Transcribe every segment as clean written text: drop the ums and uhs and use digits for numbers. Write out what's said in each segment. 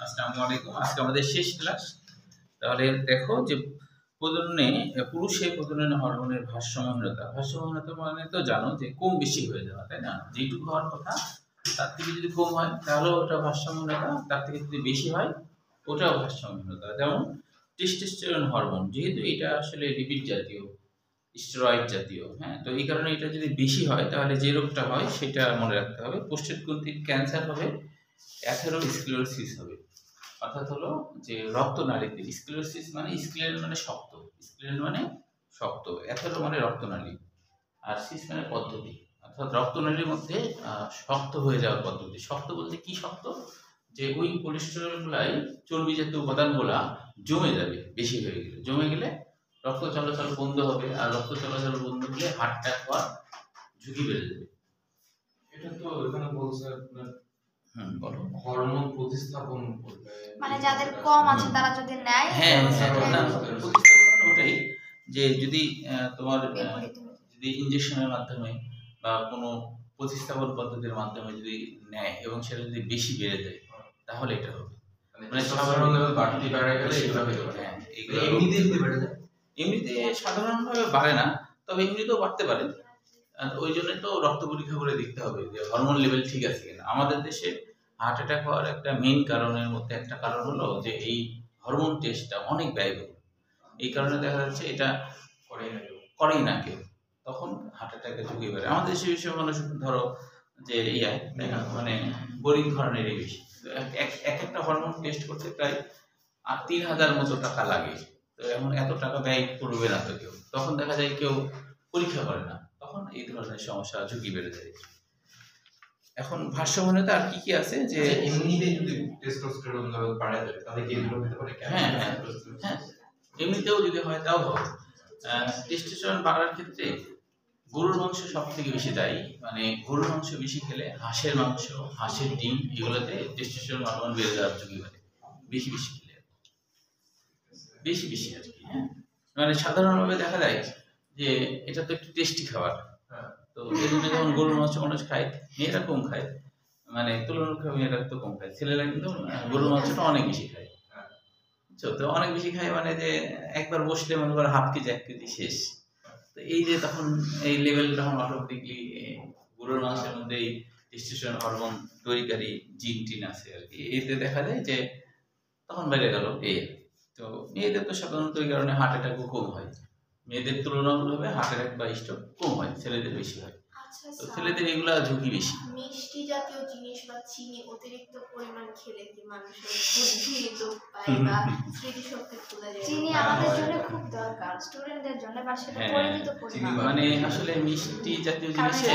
আসসালামু আলাইকুম। আজকে আমাদের শেষ ক্লাস। তাহলে দেখো যে প্রজননে পুরুষের প্রজননে হরমোনের ভারসাম্যহীনতা মানে তো জানো যে কম বেশি হয়ে যাওয়া, তাই না? যেটুকু হওয়ার কথা তার থেকে যদি কম হয় তাহলে ওটা ভারসাম্যহীনতা, তার থেকে যদি বেশি হয় ওটাও ভারসাম্যহীনতা। যেমন টেস্টোস্টেরন হরমোন, যেহেতু এটা আসলে লিপিড জাতীয়, স্টেরয়েড জাতীয়, হ্যাঁ, তো এই কারণে এটা যদি বেশি হয় তাহলে যে রোগটা হয় সেটা মনে রাখতে হবে। প্রোস্টেট ক্যান্সার হবে, অ্যাথেরোস্ক্লেরোসিস হবে। অর্থাৎ হলো যে রক্তনালীতে স্ক্লেরোসিস মানে স্ক্লের মানে শক্ত, স্ক্লের মানে শক্ত, অ্যাথেরো মানে রক্তনালী, আর সিস মানে পদ্ধতি, অর্থাৎ রক্তনালীর মধ্যে শক্ত হয়ে যাওয়ার পদ্ধতি। শক্ত বলতে কি শক্ত? যে ওই কোলেস্টেরলগুলাই, চর্বি জাতীয় উপাদানগুলা জমে যাবে, বেশি হয়ে গেলে, জমে গেলে রক্ত চলাচল বন্ধ হবে, আর রক্ত চলাচল বন্ধ হলে হার্ট অ্যাটাক হওয়ার ঝুঁকি বেড়ে যাবে। এটা তো এখানে বলছে আপনার বলো হরমোন প্রতিস্থাপন করবে, মানে যাদের কম আছে তারা যদি নেয়, হ্যাঁ প্রতিস্থাপন ওটাই, যে যদি তোমার যদি ইনজেকশনের মাধ্যমে বা কোনো প্রতিস্থাপন পদ্ধতির মাধ্যমে যদি নেয় এবং সেটা যদি বেশি বেড়ে যায় তাহলে এটা হবে। মানে সাধারণভাবে বাড়তি বেড়ে গেলে এগুলো হতে পারে। হ্যাঁ, এমনিতেই বেড়ে যায়, এমনিতে সাধারণভাবে বাড়ে না, তবে এমনিতেও বাড়তে পারে। ওই জন্য তো রক্ত পরীক্ষা করে দেখতে হবে যে হরমোন লেভেল ঠিক আছে কিনা। আমাদের দেশে হার্ট অ্যাটাক হওয়ার একটা মেইন কারণের মধ্যে একটা কারণ হলো যে এই হরমোন টেস্টটা অনেক ব্যয়বহুল। এই কারণে দেখা যাচ্ছে এটা করেই না কেউ, তখন হার্ট অ্যাটাকের ঝুঁকি বাড়ে। আমাদের দেশে বিষয়ে মানুষ ধরো যে মানে গরিব ধরনেরই বেশি, এক একটা হরমোন টেস্ট করতে প্রায় 3,000 মতো টাকা লাগে। তো এখন এত টাকা ব্যয় করবে না তো কেউ, তখন দেখা যায় কেউ পরীক্ষা করে না, তখন এই ধরনের সমস্যা ঝুঁকি বেড়ে যায়। এখন ভারসাম্যহীনতা আর কি আছে যে এমনিতেই যদি টেস্টোস্টেরন লেভেল বাড়ে যায় তাহলে কি এগুলো হতে পারে? হ্যাঁ, এমনিতেও যদি হয় তাও হবে। টেস্টোস্টেরন বাড়ার ক্ষেত্রে গরুর মাংস সব থেকে বেশি দায়ী। মানে গরুর মাংস বেশি খেলে, হাঁসের মাংস, হাঁসের ডিম, এগুলোতে টেস্টোস্টেরন হরমোন বেড়ে যাওয়ার ঝুঁকি বাড়ে বেশি খেলে, বেশি আর কি। হ্যাঁ, মানে সাধারণভাবে দেখা যায় যে এটা তো একটু টেস্টি খাবার, তো এই জন্য যখন গরুর মাংস মানুষ খায়, মেয়েরা কম খায়, মানে তুলনামূলক মেয়েরা তো কম খায়, ছেলেরা কিন্তু গরুর মাংসটা অনেক বেশি খায়। তো অনেক বেশি খায় মানে যে একবার বসলে মনে করো 1/2 কেজি 1 কেজি শেষ। তো এই যে তখন এই লেভেল তখন অটোমেটিকলি গরুর মাংসের মধ্যে এই টেস্টোস্টেরন হরমোন তৈরিকারী জিন আছে আর কি, এতে দেখা যায় যে তখন বেড়ে গেল এই। তো মেয়েদের তো সাধারণত এই কারণে হার্ট অ্যাটাকও কম হয়, মেয়েদের তুলনামূলকভাবে হার্ট অ্যাটাক বা স্ট্রোক কম হয়, ছেলেদের বেশি হয়। তো ছেলেদের এগুলা ঝুঁকি বেশি। মিষ্টি জাতীয় জিনিস বা চিনি অতিরিক্ত পরিমাণ খেলে কি মানুষের বুদ্ধি লোপ পায় বা স্মৃতিশক্তি কমে যায়? চিনি আমাদের জন্য খুব দরকার, স্টুডেন্টদের জন্য, বা সেটা পরিমিত পরিমাণ। মানে আসলে মিষ্টি জাতীয় জিনিসে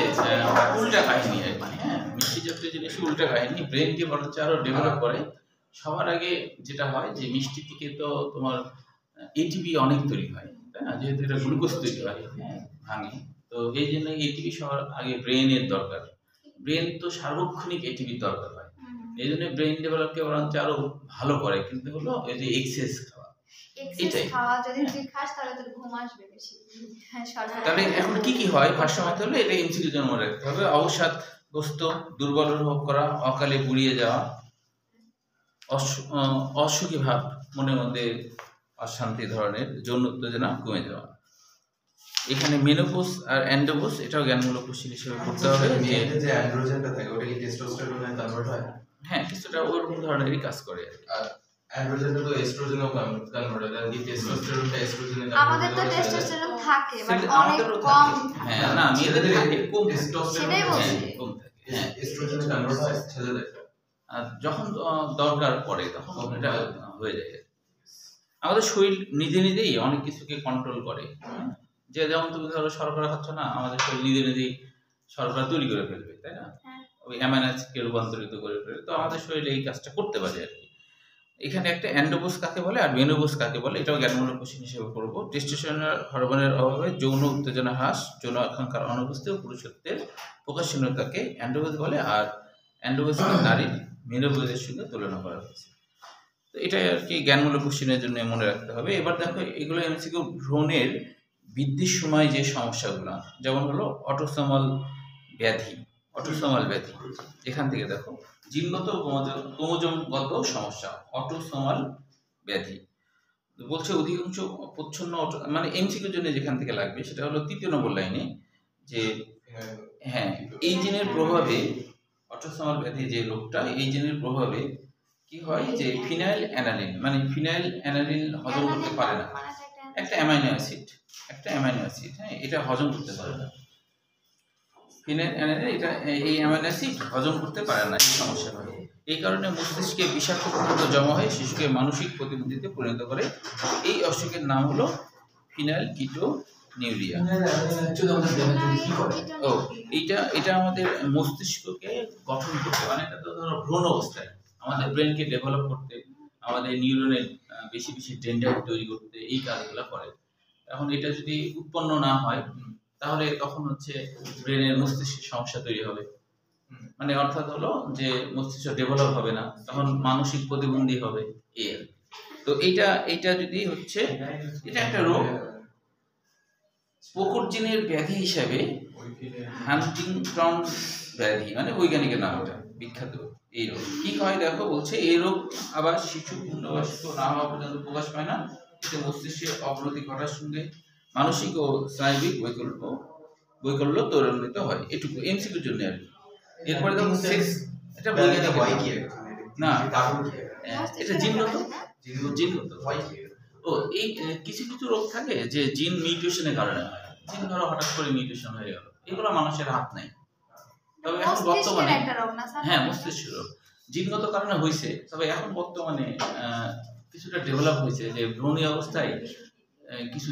উল্টা কাহিনী আর কি। হ্যাঁ, মিষ্টি জাতীয় জিনিসে উল্টা কাহিনী, ব্রেনকে বরঞ্চ আরো ডেভেলপ করে। সবার আগে যেটা হয় যে মিষ্টি থেকে তো তোমার এটিপি অনেক তৈরি হয়, তাই না? যেহেতু এটা গ্লুকোজ তৈরি হয়, হ্যাঁ, ভাঙে, তো এই জন্য এটিপি সবার আগে ব্রেনের দরকার। ব্রেন তো সার্বক্ষণিক এটিপির দরকার হয়, এই জন্য ব্রেন ডেভেলপকে বরঞ্চ আরো ভালো করে, কিন্তু হলো এই যে এক্সেস খাওয়া, এটাই। যদি তুই খাস তাহলে তোর ঘুম আসবে বেশি। তাহলে এখন কি হয় ভারসাম্য হলে এটা এমসিকিউ জন্য মনে রাখতে হবে। অবসাদ গ্রস্ত, দুর্বল অনুভব করা, অকালে বুড়িয়ে যাওয়া, অসুখী ভাব, মনের মধ্যে অশান্তি ধরনের, যৌন উত্তেজনা কমে যাওয়া। এখানে মেনোপজ আর অ্যান্ডোপজ, এটাও জ্ঞানমূলক কোশ্চেন হিসেবে পড়তে হবে। যে অ্যান্ড্রোজেনটা থাকে ওটা কি টেস্টোস্টেরনে কনভার্ট হয়? হ্যাঁ, কিছুটা ওরকম ধরনেরই কাজ করে। আর অ্যান্ড্রোজেনটা তো এস্ট্রোজেনেও কনভার্ট হয়, তাহলে কি টেস্টোস্টেরনটা এস্ট্রোজেনে কনভার্ট? আমাদের তো টেস্টোস্টেরন থাকে বাট অনেক কম। হ্যাঁ, না মেয়েদের থাকে কম, টেস্টোস্টেরন কম থাকে। হ্যাঁ, এস্ট্রোজেনে কনভার্ট হয় ছেলেদের, আর যখন দরকার পড়ে তখন এটা হয়ে যায়। আমাদের শরীর নিজেই অনেক কিছুকে কন্ট্রোল করে। যে যেমন তুমি ধরো শর্করা খাচ্ছ না, আমাদের শরীর নিজেই শর্করা তৈরি করে ফেলবে, তাই না? ওই অ্যামাইনো অ্যাসিডকে রূপান্তরিত করে ফেলবে। তো আমাদের শরীরে এই কাজটা করতে পারে আর কি। এখানে একটা অ্যান্ডোপজ কাকে বলে আর মেনোপজ কাকে বলে, এটাও জ্ঞানমূলক কোশ্চেন হিসেবে পড়বো। টেস্টোস্টেরন হরমোনের অভাবে যৌন উত্তেজনা হ্রাস, যৌন আকাঙ্ক্ষার অনুপস্থিতি ও পুরুষত্বের প্রকাশহীনতাকে অ্যান্ডোপজ বলে, আর অ্যান্ডোপজকে নারীর মেনোপজের সঙ্গে তুলনা করা হয়েছে। তো এটাই আর কি জ্ঞানমূলক কোশ্চেনের জন্য মনে রাখতে হবে। এবার দেখো এগুলো এমসিকিউ ভ্রূণের বৃদ্ধির সময় যে সমস্যাগুলো, যেমন হলো অটোসোমাল ব্যাধি, এখান থেকে দেখো জিনগত ও ক্রোমোজোমগত সমস্যা, অটোসোমাল ব্যাধি। বলছে অধিকাংশ প্রচ্ছন্ন মানে এমসিকিউর জন্য যেখান থেকে লাগবে সেটা হলো 3 নম্বর লাইনে, যে হ্যাঁ এই জিনের প্রভাবে অটোসোমাল ব্যাধি যে রোগটা, এই জিনের প্রভাবে কি হয় যে ফিনাইল অ্যালানিন মানে ফিনাইল অ্যালানিন হজম করতে পারে না, একটা অ্যামাইনো অ্যাসিড, হ্যাঁ এটা হজম করতে পারে না। ফিনাইল অ্যালানিন এটা এই অ্যামাইনো অ্যাসিড হজম করতে পারে না, এই সমস্যা হয়। এই কারণে মস্তিষ্কে বিষাক্ত পদার্থ জমা হয়ে শিশুকে মানসিক প্রতিবন্ধিতে পরিণত করে। এই অসুখের নাম হলো ফিনাইল কিটোনিউরিয়া। ও এটা আমাদের মস্তিষ্ককে গঠন করতে, মানে এটা তো ধরো ভ্রূণ অবস্থায় আমাদের ব্রেনকে ডেভেলপ করতে, আমাদের নিউরনের বেশি বেশি ডেন্ড্রাইট তৈরি করতে এই কাজগুলো করে। এখন এটা যদি উৎপন্ন না হয় তাহলে তখন হচ্ছে ব্রেনের মস্তিষ্কের সমস্যা তৈরি হবে, মানে অর্থাৎ হলো যে মস্তিষ্ক ডেভেলপ হবে না, তখন মানসিক প্রতিবন্ধী হবে এর। তো এইটা যদি হচ্ছে এটা একটা রোগ। প্রকট জিনের ব্যাধি হিসাবে হান্টিংটন ব্যাধি, মানে বৈজ্ঞানিকের নাম, এটা বিখ্যাত এই রোগ। কি হয় দেখো, বলছে এই রোগ আবার শিশু পূর্ণবয়স্ক না হওয়া পর্যন্ত প্রকাশ পায় না। এতে মস্তিষ্কের অবনতি ঘটার সঙ্গে মানসিক ও স্নায়বিক বৈকল্য ত্বরান্বিত হয়। এটুকু এমসিকিউর জন্য আর কি। এরপরে দেখো সেক্স, এটা বৈজ্ঞানিক হয় কি না, এটা জিনগত হয় কি। ও এই কিছু কিছু রোগ থাকে যে জিন মিউটেশনের কারণে হয়। জিন ধরো হঠাৎ করে মিউটেশন হয়ে গেল, এগুলো মানুষের হাত নাই। তবে এখন বর্তমানে হ্যাঁ মস্তিষ্ক রোগ জিনগত কারণে হয়েছে, তবে এখন বর্তমানে কিছুটা ডেভেলপ হয়েছে যে ভ্রূণী অবস্থায় কিছু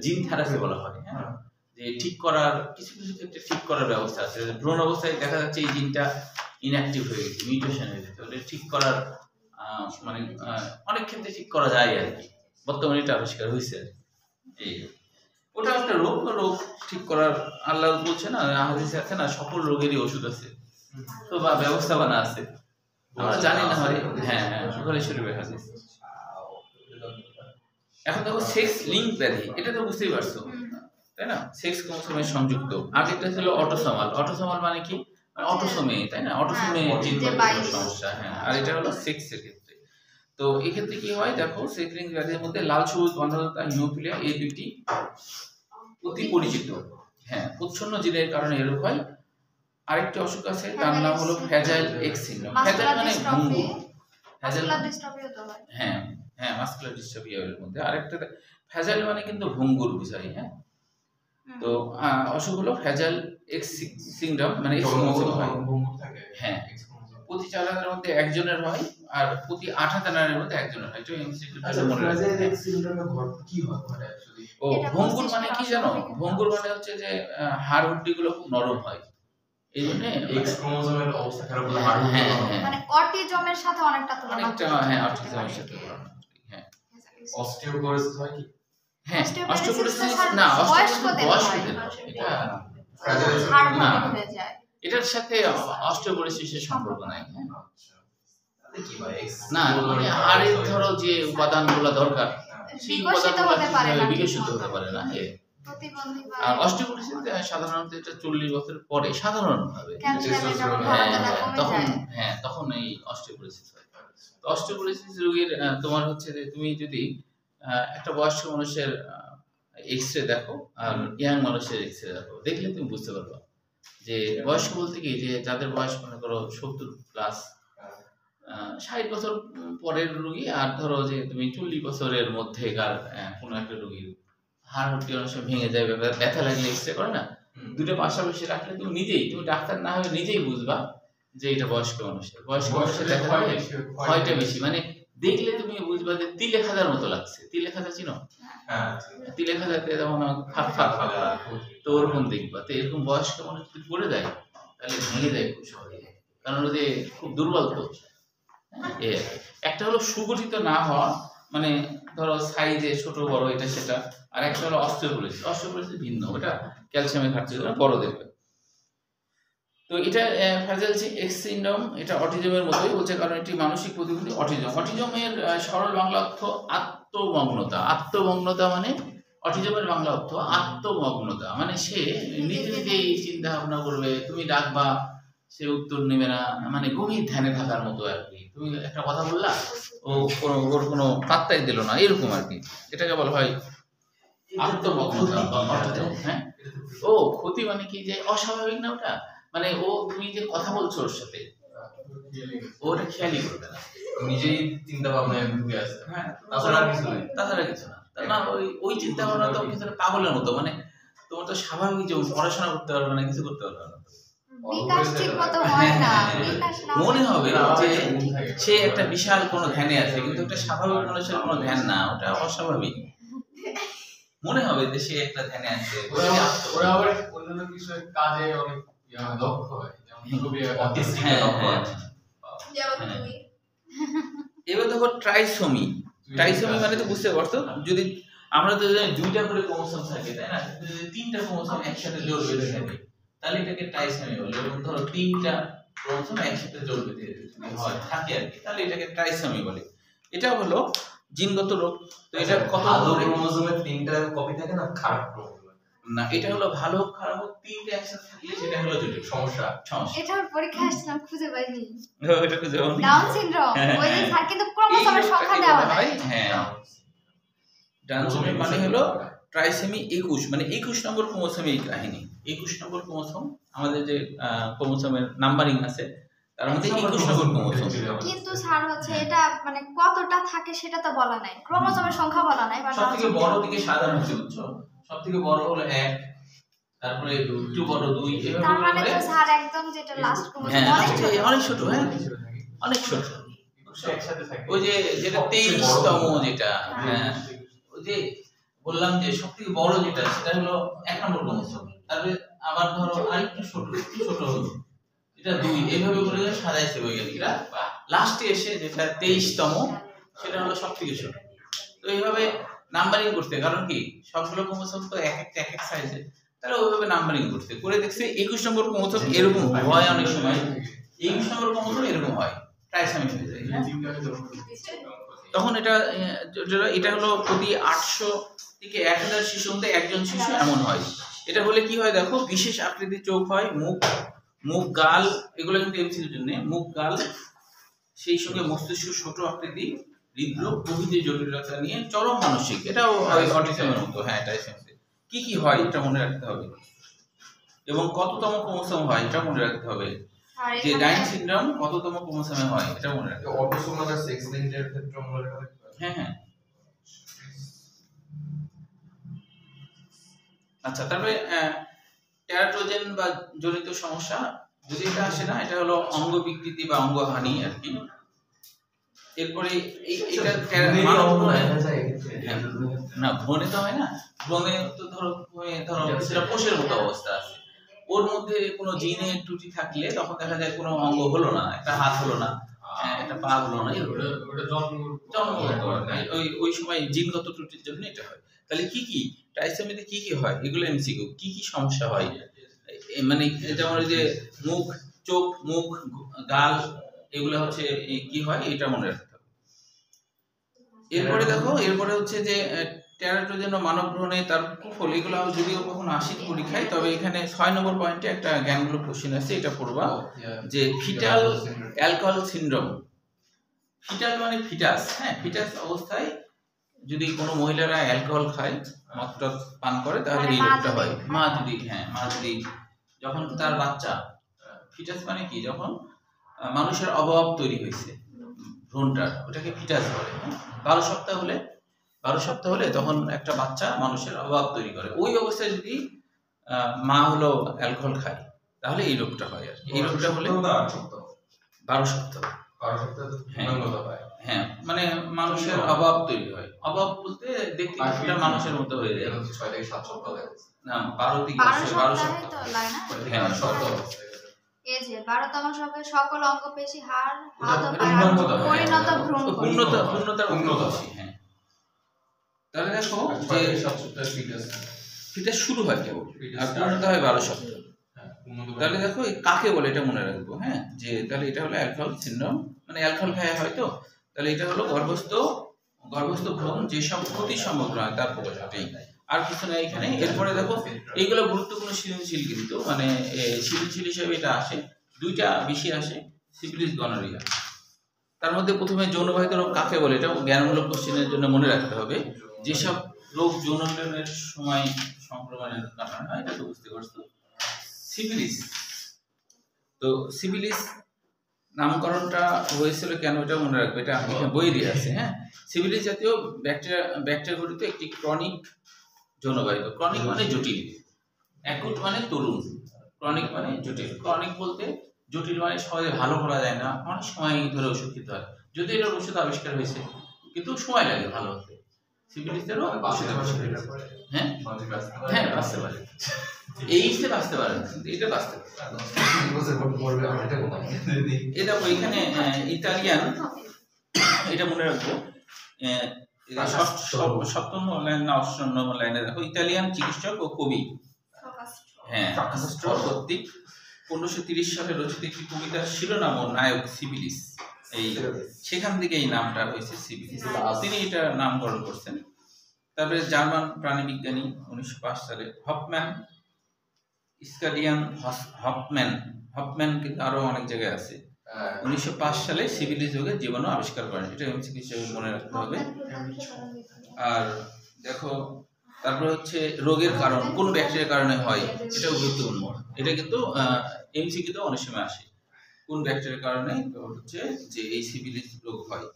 জিন থেরাপি বলা হয়, হ্যাঁ, যে ঠিক করার কিছু কিছু ক্ষেত্রে ঠিক করার ব্যবস্থা আছে। ভ্রূণ অবস্থায় দেখা যাচ্ছে এই জিনটা ইনঅ্যাক্টিভ হয়ে গেছে, মিউটেশন হয়ে গেছে, ওটা ঠিক করার মানে অনেক ক্ষেত্রে ঠিক করা যায় আর কি, বর্তমানে এটা আবিষ্কার হয়েছে আর এই। ওটা একটা রোগ ঠিক করার আল্লাহ বলছে না, হাদিসে আছে না, সকল রোগেরই ওষুধ আছে, তো বা ব্যবস্থাপনা আছে, আমরা জানি না হয়। হ্যাঁ বুখারী শরীফের হাদিস। এখন দেখো সেক্স লিঙ্ক ব্যাধি, এটা তো বুঝতেই পারছো তাই না, সেক্স ক্রোমোসোমের সংযুক্ত। আগেরটা ছিল অটোসোমাল মানে কি, অটোসোমে, তাই না, অটোসোমে জিনগত সমস্যা, হ্যাঁ, আর এটা হলো সেক্সের ক্ষেত্রে। তো এই ক্ষেত্রে কি হয় দেখো, সেক্স লিঙ্ক ব্যাধির মধ্যে লাল সবুজ বন্ধ্যাত্বতা, হিমোফিলিয়া এই দুটি অতি পরিচিত। হ্যাঁ, প্রচ্ছন্ন জিনের কারণে এরূপ হয়। আরেকটি অসুখ আছে, তার নাম হলো ফ্র্যাজাইল এক্স সিনড্রোম। ফ্র্যাজাইল মানে ভঙ্গুর, হ্যাঁ মাসকুলার ডিস্ট্রফিয়া এর মধ্যে আরেকটা। ফ্র্যাজাইল মানে কিন্তু ভঙ্গুর বোঝায়, হ্যাঁ। তো অসুখ হলো ফ্র্যাজাইল এক্স সিনড্রোম, মানে ভঙ্গুর থাকে, হ্যাঁ, প্রতি 4 আনার মধ্যে একজনের হয়, আর প্রতি 8 আনার মধ্যে একজনের হয়। এটা এমসিকিউ মনে রাখবে। ফ্র্যাজাইল এক্স সিনড্রোমে কি হয় মানে অ্যাকচুয়ালি? ও ভঙ্গুর মানে কি জানো, ভঙ্গুর মানে হচ্ছে যে হাড় হুড্ডিগুলো খুব নরম হয়, এই জন্য এক্স ক্রোমোজোমের অবস্থা খারাপ হলে হাড় মানে অটিজমের সাথে অনেকটা তুলনা, হ্যাঁ অটিজমের সাথে তুলনা, হ্যাঁ। অস্টিওপোরোসিস হয় কি? হ্যাঁ অস্টিওপোরোসিস না, অস্টিওপোরোসিস বয়স্কদের, এটা ফ্র্যাজাইল না, এটার সাথে অস্টিওপোরোসিসের সম্পর্ক নাই। তাহলে কি হয়, এক্স না মানে হাড়ের ধরো যে উপাদানগুলো দরকার সেই উপাদানগুলো বিকশিত হতে পারে না। আর অস্টিওপোরোসিস সাধারণত এটা 40 বছরের পরে সাধারণভাবে তখন এই অস্টিওপোরোসিস হয়। তো অস্টিওপোরোসিস রোগীর তোমার হচ্ছে যে তুমি যদি একটা বয়স্ক মানুষের এক্সরে দেখো আর ইয়াং মানুষের এক্সরে দেখো, দেখলে তুমি বুঝতে পারবে যে বয়স্ক বলতে কি, যে যাদের বয়স মনে করো 70+, 60 বছর পরের রোগী, আর ধরো যে তুমি 40 বছরের মধ্যেকার কোনো একটা রোগীর হাড় হুড্ডি অনেক সময় ভেঙে যায়, ব্যথা লাগলে এক্সরে করে না, দুটো পাশাপাশি রাখলে তুমি ডাক্তার না হয়ে নিজেই বুঝবা যে এটা বয়স্ক মানুষের দেখা যাবে হয়টা বেশি, মানে দেখলে তুমি বুঝবা যে তিলেখাজার মতো লাগছে। তিলেখাজা চিনো? তিলেখাজাতে যেমন ফাঁকা, তো ওরকম দেখবা। তো এরকম বয়স্ক মানুষ যদি পড়ে যায় তাহলে ভেঙে যায় খুব সহজে, কারণ ওই যে খুব দুর্বল। তো একটা হলো সুগঠিত না হওয়া, মানে ধরো সাইজে ছোট বড় এটা সেটা, আর একটা হলো অস্টিওপোরোসিস ভিন্ন, ওটা ক্যালসিয়ামের ঘাটতির জন্য বড়দের। তো এটা ফ্র্যাজাইল এক্স সিনড্রোম, এটা অটিজমের মতোই বলছে, কারণ এটি মানসিক প্রতিবন্ধী। অটিজমের সরল বাংলা অর্থ আত্মমগ্নতা, মানে অটিজমের বাংলা অর্থ আত্মমগ্নতা, মানে সে নিজেই চিন্তা ভাবনা করবে, তুমি ডাকবা সে উত্তর নেবে না, মানে গভীর ধ্যানে থাকার মতো আর কি। তুমি একটা কথা বললা, ওর কোনো পাত্তাই দিল না, এরকম আর কি। এটাকে বলা হয় আত্মমগ্নতা। হ্যাঁ, ও ক্ষতি মানে কি, যে অস্বাভাবিক না ওটা, মানে তুমি যে কথা বলছো ওর সাথে, ওটা খেয়ালই করবে না, নিজেই চিন্তা ভাবনায় ঢুকে আছে। হ্যাঁ, তাছাড়া কিছু নেই। তাছাড়া কিছু না। না, ওই চিন্তা ভাবনা তো ভিতরে পাগলের মতো, মানে তোমার তো স্বাভাবিক যে পড়াশোনা করতে পারবে না, কিছু করতে পারবে না। বিকাশ ঠিক মতো হয় না, বিকাশ না মনে হবে যে সে একটা বিশাল কোনো ধ্যানে আছে, কিন্তু ওটা স্বাভাবিক মানুষের কোনো ধ্যান না, ওটা অস্বাভাবিক। মনে হবে যে সে একটা ধ্যানে আছে। ওরা আবার অন্যান্য কিছু কাজে অনেক দক্ষ হয়, যেমন ছবি আঁকা। হ্যাঁ, হ্যাঁ। এবার দেখো ট্রাইসোমি। ট্রাইসোমি মানে তো বুঝতে পারছো, যদি আমরা তো জানি 2টা করে ক্রোমোসোম থাকে, তাই না? যদি 3টা ক্রোমোসোম একসাথে জোড় বেঁধে থাকে, তাহলে এটাকে ট্রাইসোমি বলে। এবং ধরো 3টা ক্রোমোসোম একসাথে জোড় বেঁধে হয় থাকে আর কি, তাহলে এটাকে ট্রাইসোমি বলে। এটা হলো জিনগত রোগ। তো এটা কত ক্রোমোসোমের 3টা কপি থাকে না, খারাপ ক্রোমোসোম না, এটা হলো ভালো খারাপ 3টা একসাথে থাকলে সেটা হলো জটিল সমস্যা। এটার পরীক্ষা আসলাম খুঁজে পাইনি। এটা তো যেমন ডাউন সিনড্রোম, ওই যে স্যার কিন্তু ক্রোমোসোমের সংখ্যা দেওয়া নাই। হ্যাঁ, ডাউন সিনড্রোম মানে হলো ট্রাইসেমি 21, মানে 21 নম্বর ক্রোমোসোমে এই কাহিনী। 21 নম্বর ক্রোমোসোম, আমাদের যে ক্রোমোসোমের নাম্বারিং আছে তার মধ্যে 21 নম্বর ক্রোমোসোম। কিন্তু স্যার হচ্ছে এটা মানে কতটা থাকে সেটা তো বলা নাই, ক্রোমোসোমের সংখ্যা বলা নাই। সবথেকে বড় দিকে সাধারণ হচ্ছে, বুঝছো? সবথেকে বড় হলো 1, তারপরে একটু বড় 2, এভাবে তার মানে তো স্যার একদম যেটা লাস্ট ক্রোমোসোম অনেক ছোট। হ্যাঁ, অনেক ছোট, একসাথে থাকে। ওই যে যেটা 23তম, যেটা হ্যাঁ, ওই যে বললাম যে সবথেকে বড় যেটা সেটা হলো 1 নম্বর ক্রোমোসোম। তারপরে আবার ধরো আরেকটু ছোট হলো এটা 2, এইভাবে করে সাজাইছে বৈজ্ঞানিকরা। লাস্টে এসে যেটা 23তম সেটা হলো সবথেকে ছোট। তো এইভাবে নাম্বারিং করতে, কারণ কি সবগুলো ক্রোমোসোম তো এক এক সাইজে, তাহলে ওইভাবে নাম্বারিং করতে করে দেখছে 21 নম্বর ক্রোমোসোম এরকম হয়, অনেক সময় 21 নম্বর ক্রোমোসোম এরকম হয়, ট্রাইসোমি হয়ে যায়। তখন এটা হলো প্রতি 800 থেকে 1000 শিশুর মধ্যে একজন শিশু এমন হয়। এটা হলে কি হয় দেখো, বিশেষ আকৃতির চোখ হয়, মুখ গাল, এগুলো কিন্তু এমসিকিউর জন্য, মুখ গাল, সেই সঙ্গে মস্তিষ্ক ছোট আকৃতি, হৃদরোগ প্রভৃতি জটিলতা নিয়ে চরম মানসিক। এটাও অটিজমের মতো। হ্যাঁ, ট্রাইসোমি কি হয় এটা মনে রাখতে হবে, এবং কততম ক্রোমোসোম হয় এটা মনে রাখতে হবে। যে ডাউন সিনড্রোম কততম ক্রোমোসোমে হয় এটা মনে রাখতে হবে। অটোসোমাল আর সেক্স লিঙ্কের ক্ষেত্রে মনে রাখতে হবে। হ্যাঁ। আচ্ছা, তারপরে টেরাটোজেন বা জনিত সমস্যা যদি এটা আসে না, এটা হলো অঙ্গ বিকৃতি বা অঙ্গহানি আর কি। এরপরে এটা না, ভ্রণে তো হয় না, ভ্রণে তো ধরো সেটা কোষের মতো অবস্থা আছে, ওর মধ্যে কোনো জিনের ত্রুটি থাকলে তখন দেখা যায় কোনো অঙ্গ হলো না, একটা হাত হলো না, একটা পা হলো না, জন্মগত ওই সময় জিনগত ত্রুটির জন্য এটা হয়। তাহলে কি ট্রাইসোমিতে কি হয়, এগুলো এমসিকিউ। কি সমস্যা হয়, মানে যেমন ওই যে চোখ, মুখ, গাল, এগুলো হচ্ছে কি হয় এটা মনে রাখতে হবে। এরপরে দেখো, এরপরে হচ্ছে যে টেরাটোজেন ও মানব গ্রহণে তার কুফল, এগুলো যদিও কখনো আসে পরীক্ষায়, তবে এখানে 6 নম্বর পয়েন্টে একটা জ্ঞানমূলক কোশ্চেন আছে, এটা পড়বা যে ফিটাল অ্যালকোহল সিনড্রোম। ফিটাল মানে ফিটাস। হ্যাঁ, ফিটাস অবস্থায় যদি কোনো মহিলারা অ্যালকোহল খায়, মদ পান করে, তাহলে এই রোগটা হয়। মা যদি যখন তার বাচ্চা, ফিটাস মানে কি, যখন মানুষের অভাব তৈরি হয়েছে ভ্রূণটা, ওটাকে ফিটাস বলে। 12 সপ্তাহ হলে তখন একটা বাচ্চা মানুষের অভাব তৈরি করে। ওই অবস্থায় যদি মা হলো অ্যালকোহল খায়, তাহলে এই রোগটা হয়। আর এই রোগটা হলে 12 সপ্তাহ। হ্যাঁ, মানে মানুষের অভাব তৈরি হয়। অভাব বলতে দেখতে কিছুটা মানুষের মতো হয়ে যায়। 6 থেকে 7 সপ্তাহ না, 12 সপ্তাহ তো লাগে না। হ্যাঁ, সপ্তাহ। এই যে 12তম সপ্তাহে সকল অঙ্গ পেশি হাড় হাত ও পা পরিণত ভ্রূণ পূর্ণতা। হ্যাঁ, তাহলে দেখো যে 7 সপ্তাহে ফিটাস শুরু হয় কেবল, আর পূর্ণতা হয় 12 সপ্তাহ। তাহলে দেখো কাকে বলে এটা মনে রাখবো। হ্যাঁ, যে তাহলে এটা হলো অ্যালকোহল সিনড্রোম, মানে অ্যালকোহল খায় হয়তো, তাহলে এটা হলো গর্ভস্থ ভ্রূণ যেসব ক্ষতি সম্ভব নয় তার প্রকাশ ঘটে, আর কিছু না এখানে। এরপরে দেখো এইগুলো গুরুত্বপূর্ণ সৃজনশীল, কিন্তু মানে সৃজনশীল হিসেবে এটা আসে দুইটা বেশি আসে, সিফিলিস, গনোরিয়া। তার মধ্যে প্রথমে যৌনবাহিত রোগ কাকে বলে, এটা জ্ঞানমূলক কোশ্চেনের জন্য মনে রাখতে হবে। যেসব রোগ যৌন মিলনের সময় সংক্রমণের কারণ হয়, এটা তো বুঝতে পারছো। সিফিলিস, তো সিফিলিস নামকরণটা হয়েছিল কেন, এটা মনে রাখবে, এটা বই দিয়ে আছে। হ্যাঁ, সিফিলিস জাতীয় ব্যাকটেরিয়া গঠিত একটি ক্রনিক যৌনবাহিত। ক্রনিক মানে জটিল, অ্যাকুট মানে তরুণ, ক্রনিক মানে জটিল। ক্রনিক বলতে জটিল মানে সহজে ভালো করা যায় না, অনেক সময় ধরে ওষুধ খেতে হয়। যদি এটার ওষুধ আবিষ্কার হয়েছে কিন্তু সময় লাগে ভালো হতে। সিফিলিসেরও ওষুধ আবিষ্কার হয়েছে। হ্যাঁ হ্যাঁ, বাঁচতে পারে, এইসে বাঁচতে পারে, কিন্তু এটা বাঁচতে পারে। এটা এখানে ইতালিয়ান, এটা মনে রাখবো, 7 নম্বর লাইন না 8 নম্বর লাইনে দেখো, ইতালিয়ান চিকিৎসক ও কবি, হ্যাঁ, কর্তৃক 1530 সালে রচিত একটি কবিতার শিরোনাম ও নায়ক সিফিলিস, এই সেখান থেকে এই নামটা হয়েছে সিফিলিস, তিনি এটা নামকরণ করছেন। তারপরে জার্মান প্রাণীবিজ্ঞানী 1905 সালে হফম্যান, স্কাডিয়ান হফম্যান কিন্তু আরো অনেক জায়গায় আছে, 1905 সালে সিফিলিস রোগের জীবাণু আবিষ্কার করেন। এটা এমসিকিউ হিসেবে মনে রাখতে হবে। আর দেখো, তারপর হচ্ছে রোগের কারণ, কোন ব্যাকটেরিয়ার কারণে হয়, এটাও গুরুত্বপূর্ণ। এটা কিন্তু এমসিকিউতে অনেক সময় আসে, কোন ব্যাকটেরিয়ার কারণে হচ্ছে যে এই সিফিলিস রোগ হয়।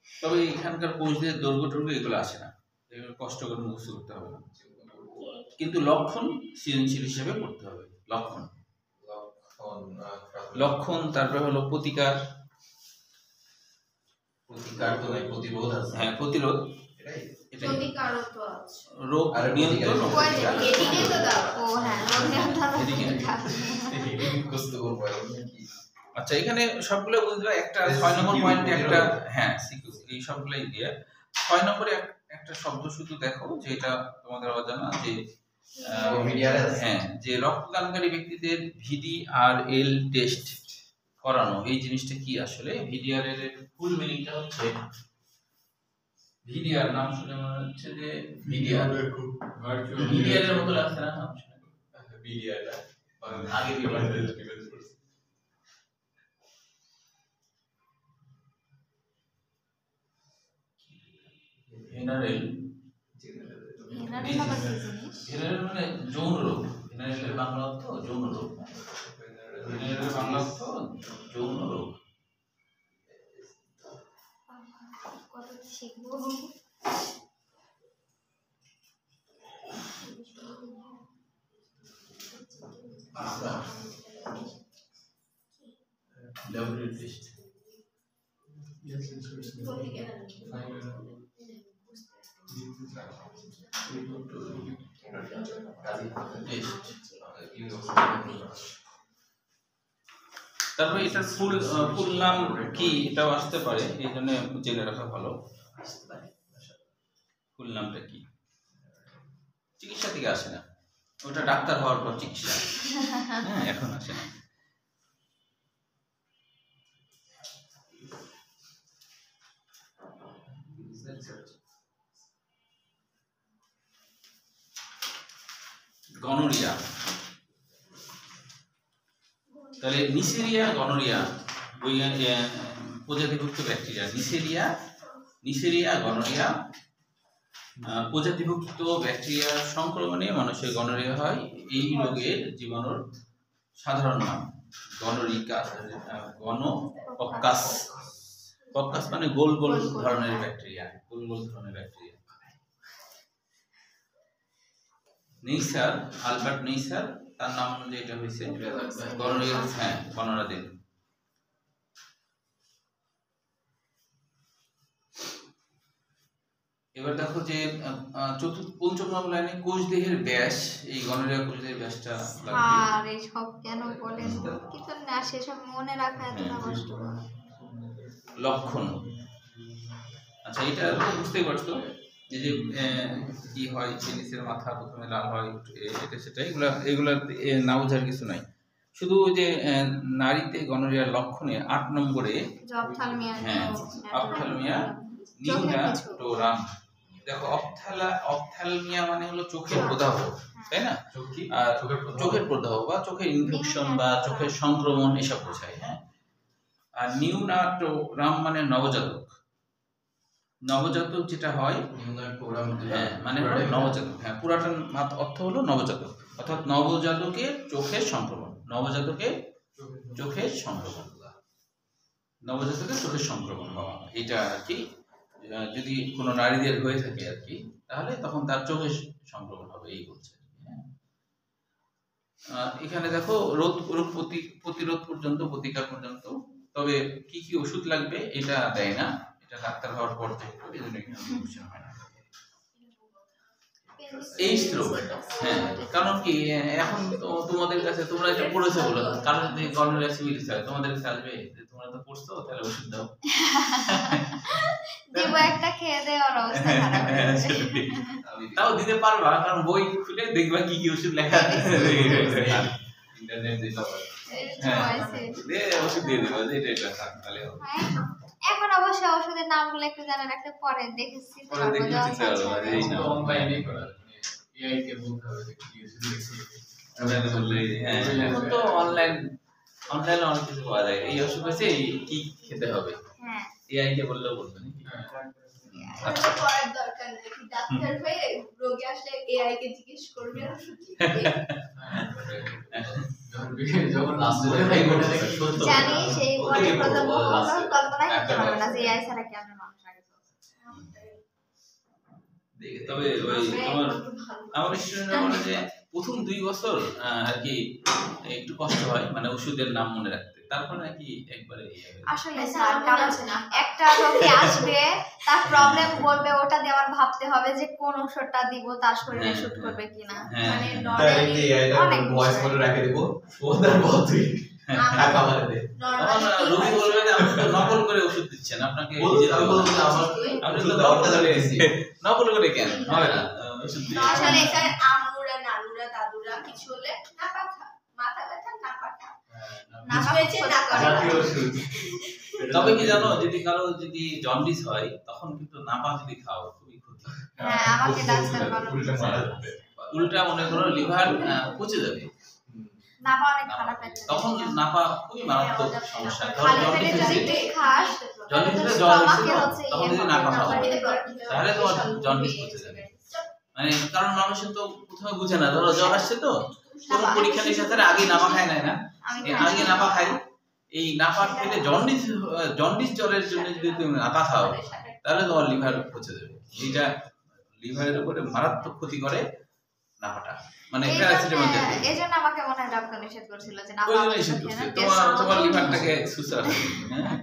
তবে এখানকার কোষদের দৈর্ঘ্য এগুলো আসে না, এগুলো কষ্ট করে মুখস্থ করতে হবে না, কিন্তু লক্ষণ সৃজনশীল হিসেবে পড়তে হবে। লক্ষণ তারপরে হলো প্রতিকার, তো নাই, প্রতিরোধ আছে, হ্যাঁ প্রতিরোধ, এটাই রোগ নিয়ন্ত্রণ। আচ্ছা, এখানে সবগুলো বুঝলে একটা 6 নম্বর পয়েন্ট একটা, হ্যাঁ এই সবগুলাই দিয়ে 6 নম্বরে একটা শব্দ শুধু দেখো, যে এটা তোমাদের অজানা, যে হ্যাঁ, যে রক্তদানকারী ব্যক্তিদের VDRL টেস্ট করানো, এই জিনিসটা কি আসলে? VDRL এর ফুল মিনিংটা হচ্ছে, ভিডিআর নাম শুনে মনে হচ্ছে যে ভিডিআর এর মতো লাগছে না নাম শুনে? ভিডিআর আগে জেনারেল মানে যৌন রোগ, জেনারেলের বাংলা অর্থ যৌন রোগ, জেনারেলের বাংলা অর্থ যৌন রোগ। ল্যাবরেটরি টেস্ট, তারপরে এটার ফুল নাম কি, এটাও আসতে পারে, এই জন্য জেনে রাখা ভালো। ফুল নামটা কি চিকিৎসা থেকে আসে না, ওটা ডাক্তার হওয়ার পর চিকিৎসা, হ্যাঁ এখন আসে না। গনোরিয়া, তাহলে নিসেরিয়া গনোরিয়া প্রজাতিভুক্ত ব্যাকটেরিয়া, নিসেরিয়া গনোরিয়া প্রজাতিভুক্ত ব্যাকটেরিয়া সংক্রমণে মানুষের গনোরিয়া হয়। এই রোগের জীবাণুর সাধারণ নাম গনোপক্কাস। পক্কাস মানে গোল গোল ধরনের ব্যাকটেরিয়া, গোল গোল ধরনের ব্যাকটেরিয়া। নেইসার, আলবার্ট নেইসার, তার নাম অনুযায়ী এটা হয়েছে গনোরিয়া, হ্যাঁ গনোরাদের। এবার দেখো যে 5ম নম্বর লাইনে কোষ দেহের ব্যাস, এই গনোরিয়া কোষ দেহের ব্যাসটা লাগবে। আর এই সব কেন বলেন কি তো না, সেসব মনে রাখা এত কষ্ট। লক্ষণ, আচ্ছা এটা বুঝতেই পারছো যে কি হয়, পেনিসের মাথা প্রথমে লাল হয়, এটা সেটা, এগুলা না বোঝার কিছু নাই। শুধু যে নারীতে গনোরিয়ার লক্ষণে 8 নম্বরে অপথ্যালমিয়া, হ্যাঁ অপথ্যালমিয়া নিউনাটোরাম, দেখো অপথ্যালমিয়া মানে হলো চোখের প্রদাহ, তাই না? আর চোখের প্রদাহ বা চোখের ইনফেকশন বা চোখের সংক্রমণ এসব বোঝায়। হ্যাঁ, আর নিউনাটোরাম মানে নবজাতক। নবজাতক যেটা হয়, হ্যাঁ মানে নবজাতক, হ্যাঁ পুরাটার অর্থ হলো নবজাতক, অর্থাৎ নবজাতকের চোখের সংক্রমণ, নবজাতকের চোখের সংক্রমণ, নবজাতকের চোখের সংক্রমণ হওয়া, এটা আর কি যদি কোনো নারীদের হয়ে থাকে আর কি, তাহলে তখন তার চোখের সংক্রমণ হবে, এই বলছে। এখানে দেখো রোগ প্রতিরোধ পর্যন্ত, প্রতিকার পর্যন্ত, তবে কি কি ওষুধ লাগবে এটা দেয় না, এটা ডাক্তার হওয়ার পর দেখবে, এই জন্য এখানে কোশ্চেন হয় না। এইডস রোগ, হ্যাঁ কারণ কি এখন তো তোমাদের কাছে, তোমরা এটা পড়েছো বলো, কারণ যদি গভর্নমেন্ট সিভিলিস হয় তোমাদের কাছে আসবে যে তোমরা তো পড়ছো, তাহলে ওষুধ দাও, দিব একটা খেয়ে দে, ওর অবস্থা খারাপ হয়ে যাবে। তাও দিতে পারবা, কারণ বই খুলে দেখবা কি কি ওষুধ লেখা আছে, ইন্টারনেট দিয়ে সব, হ্যাঁ দে ওষুধ দিয়ে দেবো, যে এটা থাক তাহলে হবে। এখন অবশ্য ওষুধের নামগুলো একটু জানা রাখতে, পরে দেখেছি, পরে দেখেছি তাহলে এই না অনলাইনে করা, এআই কে বলতে হবে যে কি ওষুধ লিখছি, আমরা বললে হ্যাঁ এখন তো অনলাইনে অনেক কিছু পাওয়া যায়, এই ওষুধ আছে এই কি খেতে হবে, হ্যাঁ এআই কে বললেও বলবে নাকি? আচ্ছা করার দরকার নেই, কি ডাক্তার হয়ে রোগী আসলে এআই কে জিজ্ঞেস করবে ওষুধ কি খাবে। যখন লাস্টে যাই বলে দেখি সত্য জানি সেই পরে প্রথম কল্পনা করতে পারবে না যে এআই ছাড়া কি আমরা মানুষ আগে চলছে। তবে ওই আমার স্টুডেন্টরা বলে যে প্রথম 2 বছর আর কি একটু কষ্ট হয়, মানে ওষুধের নাম মনে রাখতে, তারপর নাকি একবারে আসলে স্যার কারণ একটা রোগী আসবে, তার প্রবলেম বলবে, ওটা দিয়ে আমার ভাবতে হবে যে কোন ওষুধটা দিব তার শরীরে শুট করবে কিনা, মানে ডাইরেক্টলি এআইটা ভয়েস কোডে রেখে দিব, ওদের বলতে টাকা মারে দে, রোগী বলবে যে আপনি তো নকল করে ওষুধ দিচ্ছেন, আপনাকে আপনি তো দাওয়াটা দিয়েছি, নকল করে কেন হবে না ওষুধ দিয়ে। আসলে এখানে আম্মুরা নানুরা দাদুরা কিছু হলে না পাখা, মাথা ব্যথা না পাখা, না হয়েছে না জাতীয় ওষুধ। তবে কি জানো, যদি কারো যদি জন্ডিস হয় তখন কিন্তু নাপা যদি খাও খুবই ক্ষতি। হ্যাঁ আমাকে ডাক্তার উল্টা মারা যাবে, উল্টা মনে করো লিভার পচে যাবে, নাপা অনেক খারাপ একটা, তখন নাপা খুবই মারাত্মক সমস্যা। খালি পেটে যদি খাস জন্ডিসে জ্বর হচ্ছে তখন যদি নাপা খাও তাহলে তোমার জন্ডিস পচে যাবে, মানে কারণ মানুষের তো প্রথমে বুঝে না, ধরো জ্বর আসছে তো কোনো পরীক্ষা নিরীক্ষা আগে নাপা খায় না, আগে নাপা খাই, এই নাপা খেলে জন্ডিস জ্বরের জন্য যদি তুমি নাপা খাও তাহলে তোমার লিভার পচে যাবে, এইটা লিভারের উপরে মারাত্মক ক্ষতি করে নাপাটা, মানে প্যারাসিটামল জাতীয়। এইজন্য আমাকে মনে হয় ডক্টর নিষেধ করেছিল যে নাপা ওই নিষেধ করছে, তোমার লিভারটাকে সুস্থ রাখতে, হ্যাঁ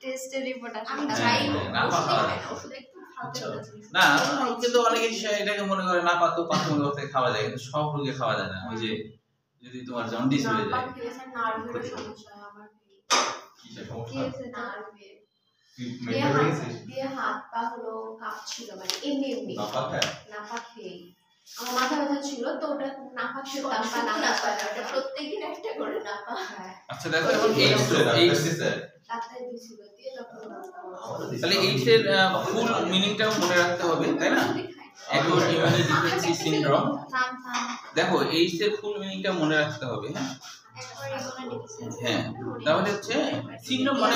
টেস্টের রিপোর্ট আসলে আমি চাই নাপা খাওয়া, ওষুধ একটু ফালতু বলেছিস না কিন্তু অনেকে এটাকে মনে করে নাপা তো প্রাথমিক অবস্থায় খাওয়া যায়, কিন্তু সব রোগে খাওয়া যায় না, ওই যে যদি তোমার জন্ডিস হয়ে যায়, নার্ভের সমস্যা আমার কি কি সমস্যা, হয়েছে নার্ভে মেন্টাল রিসিস দিয়ে হাত পা হলো কাঁপছিল, মানে এমনি নাপা খায়, নাপা খেয়ে আমার মাথা ব্যথা ছিল তো ওটা নাপা খেতাম বা নাপা ওটা প্রত্যেকদিন একটা করে নাপা খায়। আচ্ছা দেখো এখন এইডস ডাক্তার দিছিল দিয়ে তখন তাহলে এইডস এর ফুল মিনিংটাও মনে রাখতে হবে, তাই না? অ্যাকিউট ইমিউনোডেফিসিয়েন্সি সিনড্রোম, দেখো এইডস এর ফুল মিনিংটা মনে রাখতে হবে, হ্যাঁ হ্যাঁ তাহলে হচ্ছে সিনড্রোম মানে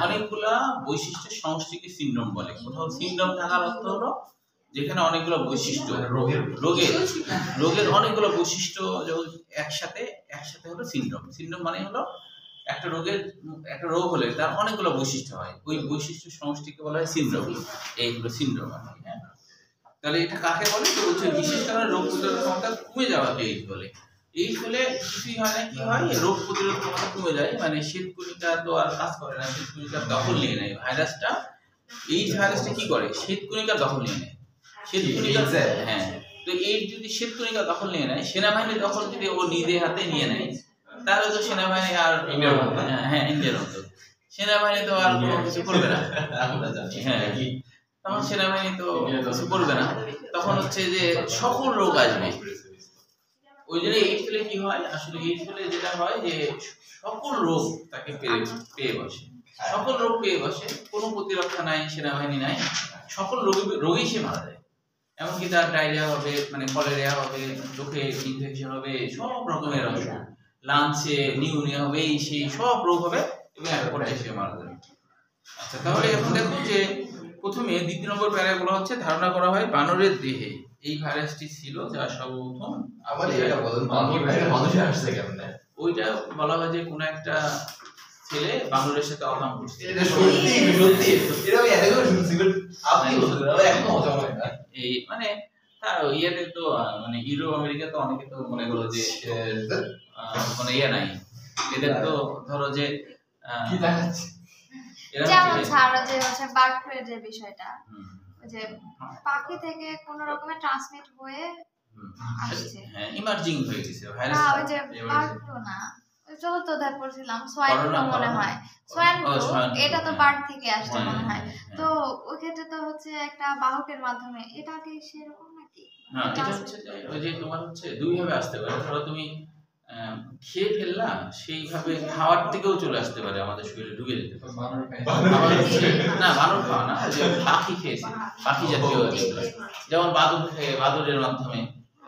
অনেকগুলা বৈশিষ্ট্যের সমষ্টিকে সিনড্রোম বলে। কোথাও সিনড্রোম থাকার অর্থ হলো যেখানে অনেকগুলো বৈশিষ্ট্য, রোগের অনেকগুলো বৈশিষ্ট্য একসাথে হলো সিনড্রোম। সিনড্রোম মানে হলো একটা রোগ হলে তার অনেকগুলো বৈশিষ্ট্য হয়, ওই বৈশিষ্ট্য সমষ্টিকে বলা হয় সিনড্রোম। এই হলো সিনড্রোম। হ্যাঁ তাহলে এটা কাকে বলে? তো বলছে বিশেষ কারণে রোগ প্রতিরোধ ক্ষমতা কমে যাওয়াকে এইডস বলে। এইডস হলে কিছুই হয় না, কি হয় রোগ প্রতিরোধ ক্ষমতা কমে যায়, মানে শ্বেতকণিকা তো আর কাজ করে না, শ্বেতকণিকা দখল নিয়ে নেয় ভাইরাসটা। এইডস ভাইরাসটা কি করে? শ্বেতকণিকা দখল নিয়ে নেয়। শ্বেতকণিকা, হ্যাঁ, তো এইডস যদি শ্বেতকণিকা দখল নিয়ে নেয়, সেনাবাহিনী দখল যদি ও নিজে হাতে নিয়ে নেয়, তাহলে তো সেনাবাহিনী আর ইন্ডিয়ার মতো সেনাবাহিনী তো আর কোনো কিছু করবে না। হ্যাঁ তখন সেনাবাহিনী তো কিছু করবে না, তখন হচ্ছে যে সকল রোগ আসবে। ওই জন্য এইডস হলে কি হয়, আসলে এইডস হলে যেটা হয় যে সকল রোগ তাকে পেয়ে বসে, সকল রোগ পেয়ে বসে, কোনো প্রতিরক্ষা নাই, সেনাবাহিনী নাই, সকল রোগী সে মারা যায়। এমনকি তার ডায়রিয়া হবে, মানে কলেরিয়া হবে, চোখে ইনফেকশন হবে, সব রকমের অসুখ, লাঞ্চে নিউমোনিয়া হবে, এই সেই সব রোগ হবে এবং একটা পর্যায়ে সে মারা যাবে। আচ্ছা, তাহলে এখন দেখো যে প্রথমে 2 নম্বর প্যারায় বলা হচ্ছে ধারণা করা হয় বানরের দেহে এই ভাইরাসটি ছিল, যা সর্বপ্রথম আমাদের এটা বলেন মানুষে আসছে কেমনে? ওইটা বলা হয় যে কোন একটা ছেলে বানরের সাথে অকাম করছে। এটা সত্যি সত্যি এটা আমি এত করে শুনছি, বাট আপনি বলতে এখন মজা হয় না। এই মানে তার ইয়েতে তো মানে ইউরোপ আমেরিকা তো অনেকে তো মনে করো যে মানে ইয়ে নাই, এদের তো ধরো যে কি দেখাচ্ছে যেমন ছাড়া যে হচ্ছে বার্ড ফ্লু যে বিষয়টা, যে পাখি থেকে কোন রকমের ট্রান্সমিট হয়ে আসছে, হ্যাঁ ইমার্জিং হয়ে গেছে ভাইরাস। না ওই যে বার্ড ফ্লু না, ওই চতুর্থ পড়ছিলাম সোয়াইন ফ্লু মনে হয়, সোয়াইন ফ্লু এটা তো বার্ড থেকে আসছে মনে হয়। তো ওই ক্ষেত্রে তো হচ্ছে একটা বাহকের মাধ্যমে, এটা কি সেরকম নাকি? না, এটা হচ্ছে ওই যে তোমার হচ্ছে দুই ভাবে আসতে পারে। ধরো তুমি খেয়ে ফেললা, সেইভাবে খাওয়ার থেকেও চলে আসতে পারে, আমাদের শরীরে ঢুকে যেতে পারে। না বানর খাওয়া না, যে পাখি খেয়েছে, পাখি জাতীয় যেমন বাদুড় খেয়ে, বাদুড়ের মাধ্যমে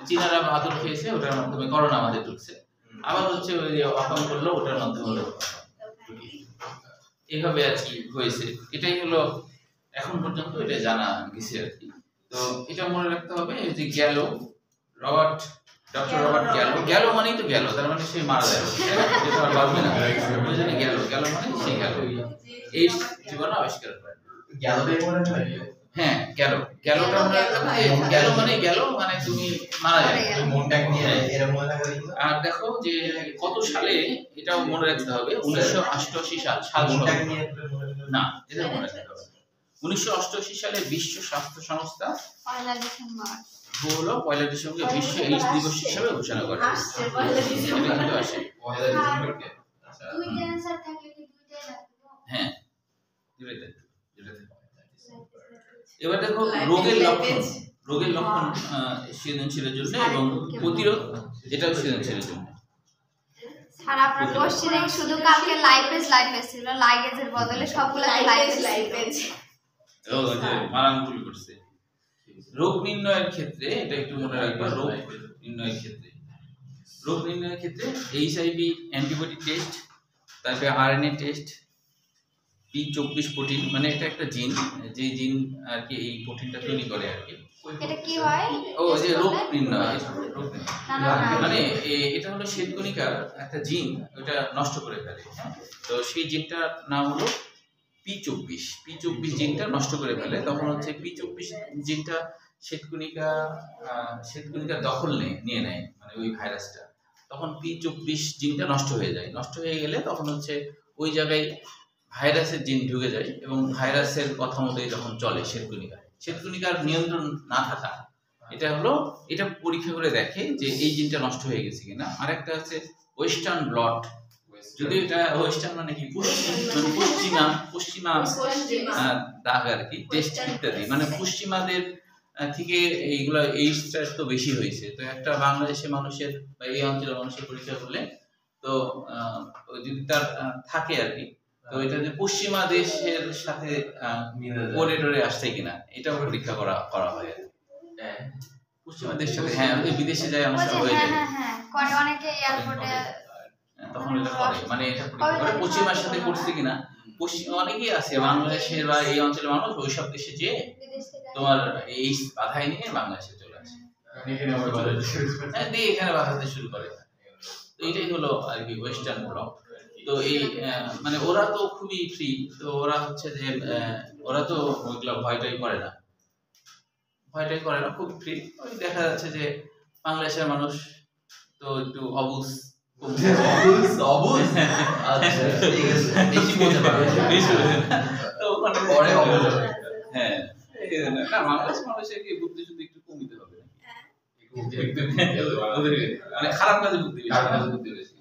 চীনারা বাদুড় খেয়েছে, ওটার মাধ্যমে করোনা আমাদের ঢুকছে। আবার হচ্ছে ওই যে অকাম করলো, ওটার মাধ্যমে হলো, এইভাবে আর কি হয়েছে। এটাই হলো এখন পর্যন্ত এটা জানা গেছে আর কি। তো এটা মনে রাখতে হবে যে গেল রবার্ট, ডক্টর রবার্ট গেল মানেই তো গেল, তার মানে সে মারা গেল, এটা আর বাড়বে না, বুঝলেন? গেল মানে সে গেল, এই জীবন আবিষ্কার করে গেলটাই মনে হয়। হ্যাঁ গেলটা মনে রাখতে হবে, গেল মানে তুমি মারা যাবে, মনটা নিয়ে এরকম মনে থাকে। আর দেখো যে কত সালে, এটাও মনে রাখতে হবে, 1988 সাল নিয়ে না, এটা মনে রাখতে হবে। 1988 সালে বিশ্ব স্বাস্থ্য সংস্থা 1 ডিসেম্বর হলো 1 ডিসেম্বর বিশ্ব এইডস দিবস হিসেবে ঘোষণা করে। আসছে 1 ডিসেম্বর। এটা কিন্তু আসে, পয়লা ডিসেম্বরকে দুইটা অ্যানসার থাকলে কি দুইটাই রাখবো? হ্যাঁ দুইটাই। এবার দেখো রোগের লক্ষণ সৃজনশীলের জন্য এবং প্রতিরোধ, এটাও সৃজনশীলের জন্য। স্যার আপনার কোশ্চেনে শুধু কালকে লাইপেজ ছিল, লাইগেজের বদলে সবগুলা লাইপেজ। ও যে মারান ভুল করছে। রোগ নির্ণয়ের ক্ষেত্রে এটা একটু মনে রাখবা, রোগ নির্ণয়ের ক্ষেত্রে এইচআইভি অ্যান্টিবডি টেস্ট, তারপরে আরএনএ টেস্ট, P24 প্রোটিন, মানে এটা একটা জিন, যে জিন আর কি এই প্রোটিনটা তৈরি করে আর কি। এটা কি হয়? ও যে রোগ নির্ণয়, না মানে এটা হলো শ্বেতকণিকার একটা জিন, ওটা নষ্ট করে ফেলে। হ্যাঁ, তো সেই জিনটার নাম হলো P24 জিনটা নষ্ট করে ফেলে। তখন হচ্ছে P24 জিনটা শ্বেতকণিকা দখল নিয়ে নেয়, মানে ওই ভাইরাসটা। তখন P24 জিনটা নষ্ট হয়ে যায়, নষ্ট হয়ে গেলে তখন হচ্ছে ওই জায়গায় ভাইরাসের জিন ঢুকে যায় এবং ভাইরাসের কথা মতোই যখন চলে শ্বেতকণিকার নিয়ন্ত্রণ না থাকা, এটা পরীক্ষা করে দেখে যে এই জিনটা নষ্ট হয়ে গেছে কিনা। আর একটা হচ্ছে ওয়েস্টার্ন ব্লট, যদি এটা ওয়েস্টার্ন মানে কি পশ্চিমা দাগ আর কি, টেস্ট ইত্যাদি, মানে পশ্চিমাদের থেকে এইগুলো এইডসটা তো বেশি হয়েছে। তো একটা বাংলাদেশের মানুষের বা এই অঞ্চলের মানুষের পরীক্ষা করলে তো যদি তার থাকে আর কি, তো এটা যে পশ্চিমা দেশের সাথে কোরিডোরে আসছে কিনা এটাও পরীক্ষা করা হয় আর কি। পশ্চিমা দেশের সাথে, হ্যাঁ ওই বিদেশে যায় অনেক সময় হয়ে যায়, করে অনেকে এয়ারপোর্টে, তখন এটা করে, মানে এটা পরীক্ষা করে পশ্চিমার সাথে করছে কিনা। পশ্চিম অনেকেই আছে বাংলাদেশের বা এই অঞ্চলের মানুষ ওই সব দেশে যেয়ে তোমার এই বাধাই নিয়ে বাংলাদেশে চলে আসে, এখানে বাধাতে শুরু করে। তো এটাই হলো আর কি ওয়েস্টার্ন ব্লক। তো এই মানে ওরা তো খুবই ফ্রি, তো ওরা হচ্ছে যে ওরা তো ওইগুলো ভয়টাই করে না, খুব ফ্রি। ওই দেখা যাচ্ছে যে বাংলাদেশের মানুষ তো একটু অবুঝ, তো ওখানে পরে হ্যাঁ না, বাংলাদেশ মানুষের কি বুদ্ধি শুদ্ধি একটু কমিতে হবে, মানে খারাপ কাজে বুদ্ধি বেশি।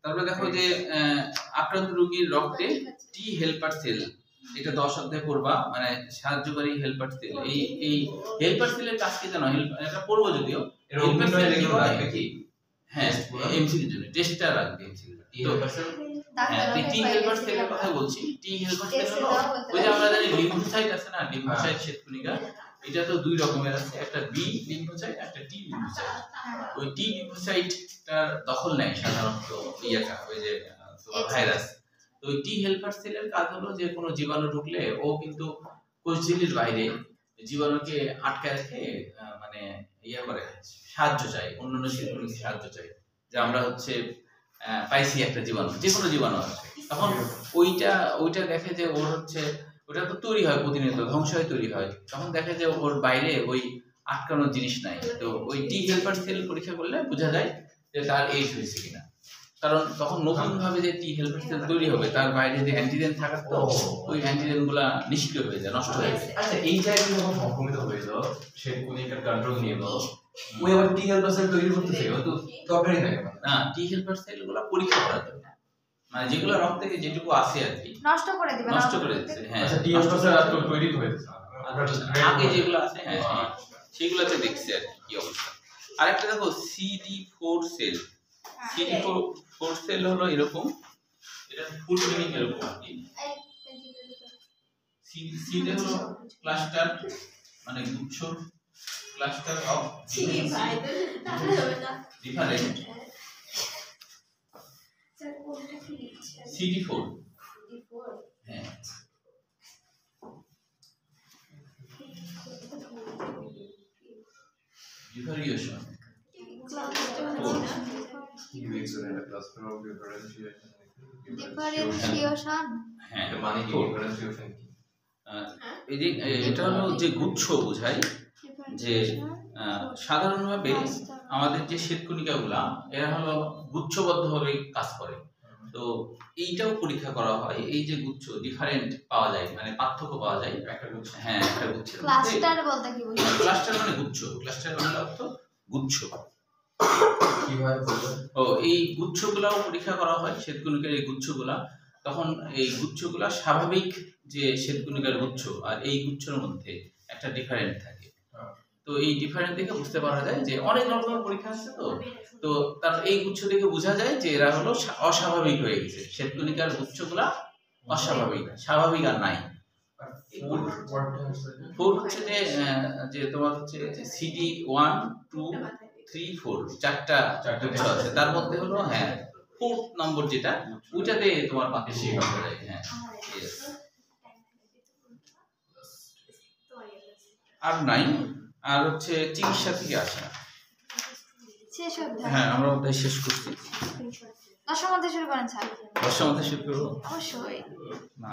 তারপরে দেখো যে আক্রান্ত রোগীর রক্তে টি হেল্পার সেল, এটা 10 অধ্যায় পড়বা, মানে সাহায্যকারী হেল্পার সেল। এই হেল্পার সেলের কাজ কি জানো? এটা পড়বো যদিও, হেল্পার সেল কি, হ্যাঁ এমসিকিউর জন্য টেস্টটা রাখবে। হ্যাঁ, টি হেল্পার সেলের কথা বলছি। টি হেল্পার সেল হলো ওই যে আমরা জানি লিম্ফোসাইট আছে না, লিম্ফোসাইট শ্বেতকণিকা, এটা তো দুই রকমের আছে, একটা বি লিম্ফোসাইট, একটা টি লিম্ফোসাইট। ওই টি লিম্ফোসাইটটার দখল নেয় সাধারণত ইয়াটা, ওই যে ভাইরাস। তো ওই টি হেল্পার সেলের কাজ হলো যে কোনো জীবাণু ঢুকলে ও কিন্তু কোষঝিল্লির বাইরে জীবাণুকে আটকে রেখে মানে ইয়া করে সাহায্য চাই, অন্যান্য শিল্পীকে সাহায্য চাই, যে আমরা হচ্ছে পাইছি একটা জীবাণু, যে কোনো জীবাণু আছে, তখন ওইটা দেখে যে ওর হচ্ছে ওটা তো তৈরি হয় প্রতিনিয়ত, ধ্বংস হয়ে তৈরি হয়, তখন দেখে যে ওর বাইরে ওই আটকানোর জিনিস নাই। তো ওই টি হেল্পার সেল পরীক্ষা করলে বোঝা যায় যে তার এইডস হয়েছে কিনা, কারণ তখন নতুন ভাবে যে টি হেল্পার সেল তৈরি হবে তার বাইরে যে অ্যান্টিজেন থাকার, তো ওই অ্যান্টিজেন গুলা নিষ্ক্রিয় হয়ে যায়, নষ্ট হয়ে যায়। আচ্ছা, এই জায়গায় যখন সংক্রমিত হইল, শ্বেতকণিকার কন্ট্রোল নিল, ওই আবার টি হেল্পার সেল তৈরি করতেছে, ও তো দরকারই নাই না, টি হেল্পার সেল গুলা পরীক্ষা করা যায়, মানে যেগুলো রক্ত থেকে যেটুকু আসে আর কি নষ্ট করে দিবে, নষ্ট করে দিচ্ছে। হ্যাঁ, আচ্ছা, টি হেল্পার সেল আর তো তৈরি হইতেছে আগে যেগুলো আছে, হ্যাঁ সেগুলোতে দেখছি আর কি অবস্থা। আরেকটা দেখো CD4 সেল। CD4 সেল হলো এরকম, এটা ফুল মিনিং এরকম আর কি। সি হলো ক্লাস্টার, মানে গুচ্ছ, ক্লাস্টার অফ ডিফারেন্ট। CD4, হ্যাঁ ডিফারিয়েশন, ডিফারেন্সিয়েশন। হ্যাঁ মানে কি ডিফারেন্সিয়েশন কি? এই যে এটা হলো যে গুচ্ছ বোঝায়, যে সাধারণভাবে আমাদের যে শ্বেতকণিকাগুলা এরা হলো গুচ্ছবদ্ধভাবে কাজ করে, তো এইটাও পরীক্ষা করা হয়, এই যে গুচ্ছ ডিফারেন্ট পাওয়া যায়, মানে পার্থক্য পাওয়া যায় একটা গুচ্ছ, হ্যাঁ একটা গুচ্ছের মধ্যে। ক্লাস্টার বলতে কি বোঝায়? ক্লাস্টার মানে গুচ্ছ, ক্লাস্টার মানে অর্থ গুচ্ছ। কিভাবে বলবো? ও এই গুচ্ছগুলাও পরীক্ষা করা হয়, শ্বেতকণিকার এই গুচ্ছগুলা, তখন এই গুচ্ছগুলা স্বাভাবিক যে শ্বেতকণিকার গুচ্ছ আর এই গুচ্ছের মধ্যে একটা ডিফারেন্ট থাকে। তো এই ডিফারেন্ট দেখে বুঝতে পারা যায় যে অনেক রকমের পরীক্ষা আছে, তো তার এই গুচ্ছ দেখে বোঝা যায় যে এরা হলো অস্বাভাবিক হয়ে গেছে, শ্বেতকণিকার গুচ্ছগুলা অস্বাভাবিক, স্বাভাবিক আর নাই। ফোর হচ্ছে যে তোমার হচ্ছে CD1 2 3 4 চারটা গুচ্ছ আছে, তার মধ্যে হলো হ্যাঁ 4th নম্বর যেটা, ওইটাতে তোমার পার্থক্য পাওয়া যায়। হ্যাঁ আর নাই, আর হচ্ছে চিকিৎসা থেকে আসে। শেষ অধ্যায়। হ্যাঁ আমরা অধ্যায় শেষ করছি। দশম অধ্যায় শুরু করেন স্যার। দশম অধ্যায় শুরু করবো? অবশ্যই। না